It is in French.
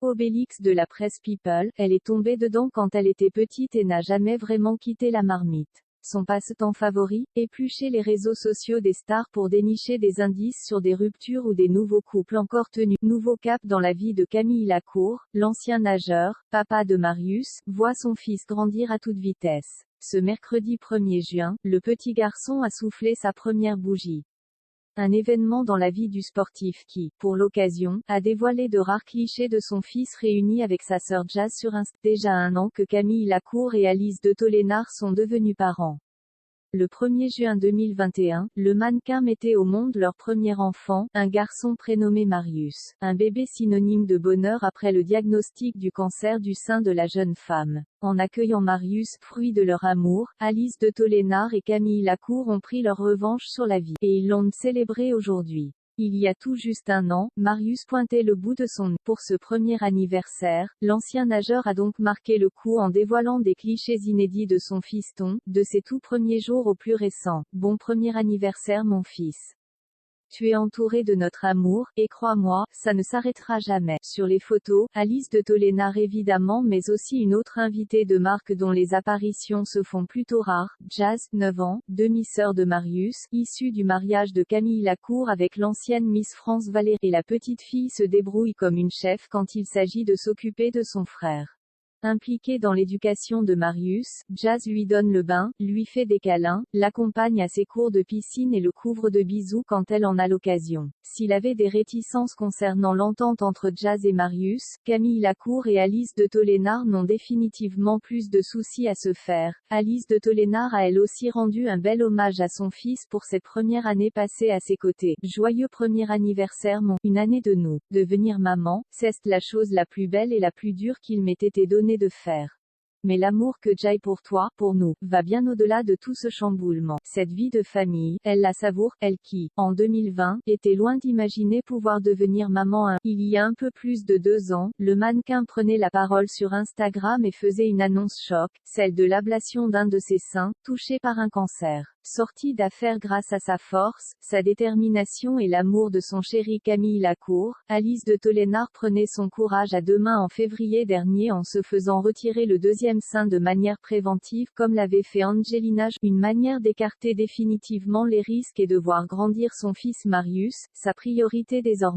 Obélix de la presse People, elle est tombée dedans quand elle était petite et n'a jamais vraiment quitté la marmite. Son passe-temps favori, éplucher les réseaux sociaux des stars pour dénicher des indices sur des ruptures ou des nouveaux couples encore tenus. Nouveau cap dans la vie de Camille Lacour, l'ancien nageur, papa de Marius, voit son fils grandir à toute vitesse. Ce mercredi 1er juin, le petit garçon a soufflé sa première bougie. Un événement dans la vie du sportif qui, pour l'occasion, a dévoilé de rares clichés de son fils réuni avec sa sœur Jazz sur Insta. Déjà un an que Camille Lacour et Alice de Tollénard sont devenus parents. Le 1er juin 2021, le mannequin mettait au monde leur premier enfant, un garçon prénommé Marius. Un bébé synonyme de bonheur après le diagnostic du cancer du sein de la jeune femme. En accueillant Marius, fruit de leur amour, Alice de Tollénard et Camille Lacour ont pris leur revanche sur la vie. Et ils l'ont célébré aujourd'hui. Il y a tout juste un an, Marius pointait le bout de son nez. Pour ce premier anniversaire, l'ancien nageur a donc marqué le coup en dévoilant des clichés inédits de son fiston, de ses tout premiers jours au plus récent. Bon premier anniversaire mon fils. Tu es entouré de notre amour, et crois-moi, ça ne s'arrêtera jamais. Sur les photos, Alice de Tollénard évidemment mais aussi une autre invitée de marque dont les apparitions se font plutôt rares, Jazz, 9 ans, demi-sœur de Marius, issue du mariage de Camille Lacour avec l'ancienne Miss France Valérie. Et la petite fille se débrouille comme une chef quand il s'agit de s'occuper de son frère. Impliquée dans l'éducation de Marius, Jazz lui donne le bain, lui fait des câlins, l'accompagne à ses cours de piscine et le couvre de bisous quand elle en a l'occasion. S'il avait des réticences concernant l'entente entre Jazz et Marius, Camille Lacour et Alice de Tollénard n'ont définitivement plus de soucis à se faire. Alice de Tollénard a elle aussi rendu un bel hommage à son fils pour cette première année passée à ses côtés. Joyeux premier anniversaire mon, une année de nous. Devenir maman, c'est la chose la plus belle et la plus dure qu'il m'ait été donnée de faire. Mais l'amour que j'ai pour toi, pour nous, va bien au-delà de tout ce chamboulement. Cette vie de famille, elle la savoure, elle qui, en 2020, était loin d'imaginer pouvoir devenir maman. Il y a un peu plus de 2 ans, le mannequin prenait la parole sur Instagram et faisait une annonce choc, celle de l'ablation d'un de ses seins, touché par un cancer. Sorti d'affaire grâce à sa force, sa détermination et l'amour de son chéri Camille Lacour, Alice de Tollénard prenait son courage à 2 mains en février dernier en se faisant retirer le deuxième sein de manière préventive comme l'avait fait Angelina Jolie. Une manière d'écarter définitivement les risques et de voir grandir son fils Marius, sa priorité désormais.